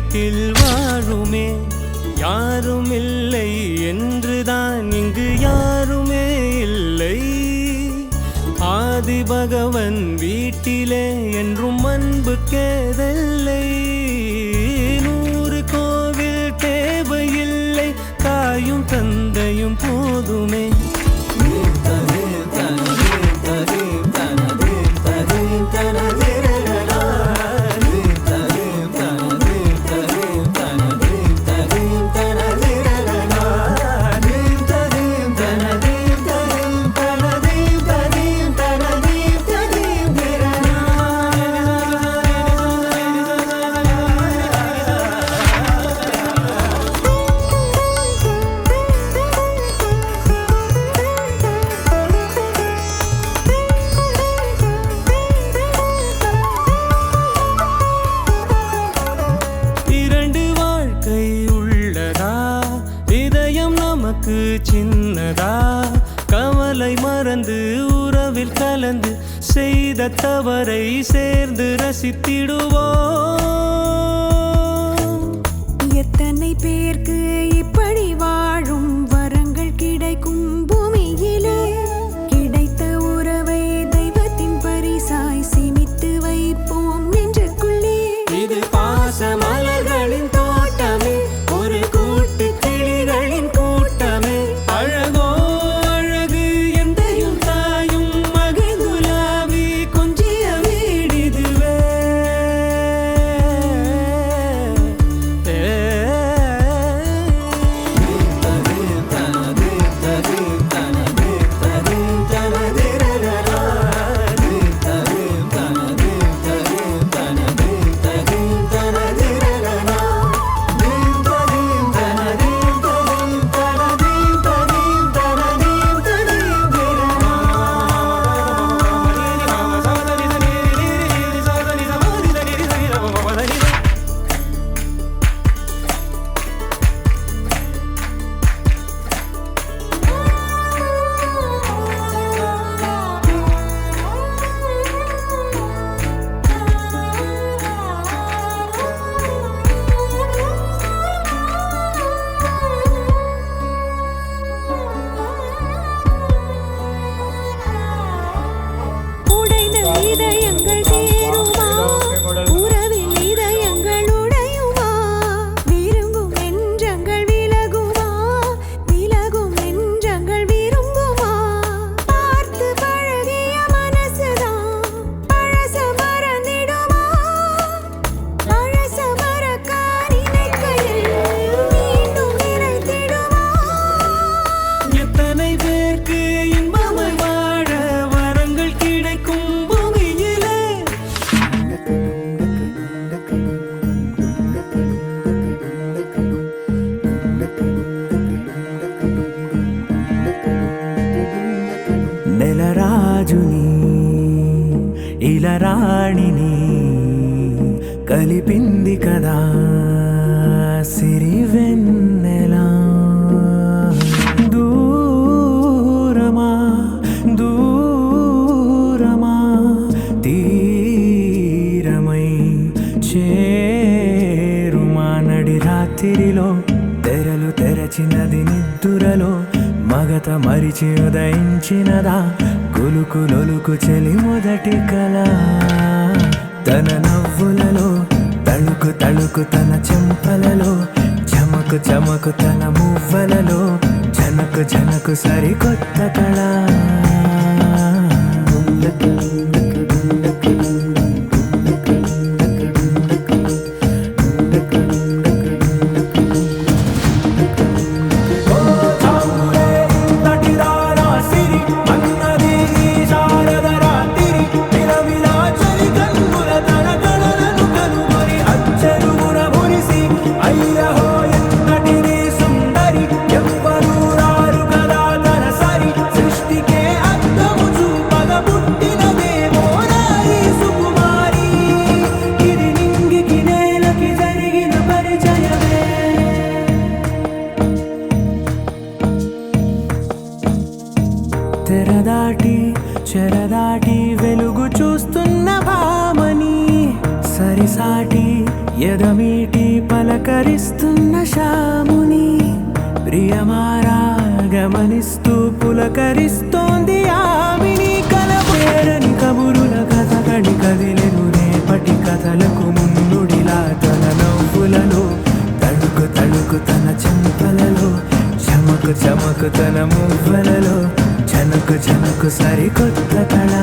வீட்டில் வாழுமே யாரும் இல்லை என்றுதான் இங்கு யாருமே இல்லை ஆதி பகவன் வீட்டிலே என்றும் அன்பு கேதல்லை 100 கோவில் தேவையில்லை தாயும் தந்தையும் போதுமே சின்னதா கவலை மறந்து உறவில் கலந்து செய்த தவறை சேர்ந்து ரசித்திடுவோம் எத்தனை பேருக்கு இப்படி வாழும் வரங்கள் கிடைக்கும் பூமியிலே கிடைத்த உறவை தெய்வத்தின் பரிசாய் சேமித்து வைப்போம் நெஞ்சுக்குள்ளே இது பாச மலர்களின் தோட்டமே ஒரு கூட்டு கிளிகளின் கூட்டமே அழகோ அழகு எந்தையும் தாயும் மகிழ்ந்துலாவி கொஞ்சிய வீடிதுவே இதயங்கள் சேருமா உறவில் இதயங்கள் உடையுமா விரும்பும் நெஞ்சங்கள் விலகுமா விலகும் நெஞ்சங்கள் விரும்புமா பார்த்து பழகிய மனசுதான் பழச மறந்திடுமா பழச மறக்க நினைக்கையில் மீண்டும் நினைத்திடுமா எத்தனை பேருக்கு இன்பமாய் வாழ வரங்கள் கிடைக்கும் నెలరాజుని ఇలరాణిని కలిపింది కదా సిరివెన్నెలా దూరమా దూరమా తీరమై చేరుమా నడి రాత్రిలో తెరలు తెరచినది నిద్దురలో మగత మరిచి ఉదయించినదా కులుకులొలుకు చెలి మొదటి కళ తన నవ్వులలో తళుకు తళుకు తన చెంపలలో చమకు చమకు తన మువ్వలలో జనకు జనకు సరికొత్త కళ తెరదాటి చెరదాటి వెలుగు చూస్తున్న భామని సరిసాటి ఎదమీటి పలకరిస్తున్న శాముని ప్రియమారా గమనిస్తూ పులకరిస్తోంది ఆవిని కలవేరని కబురుల కథ కడి కదిలెను రేపటి కథలకు మున్నుడిలా తన నవ్వులలో తడుకు తడుకు తన చెంపలలో చమకు చమకు తన మువ్వలలో జనకు జనకు సరికొత్త కళ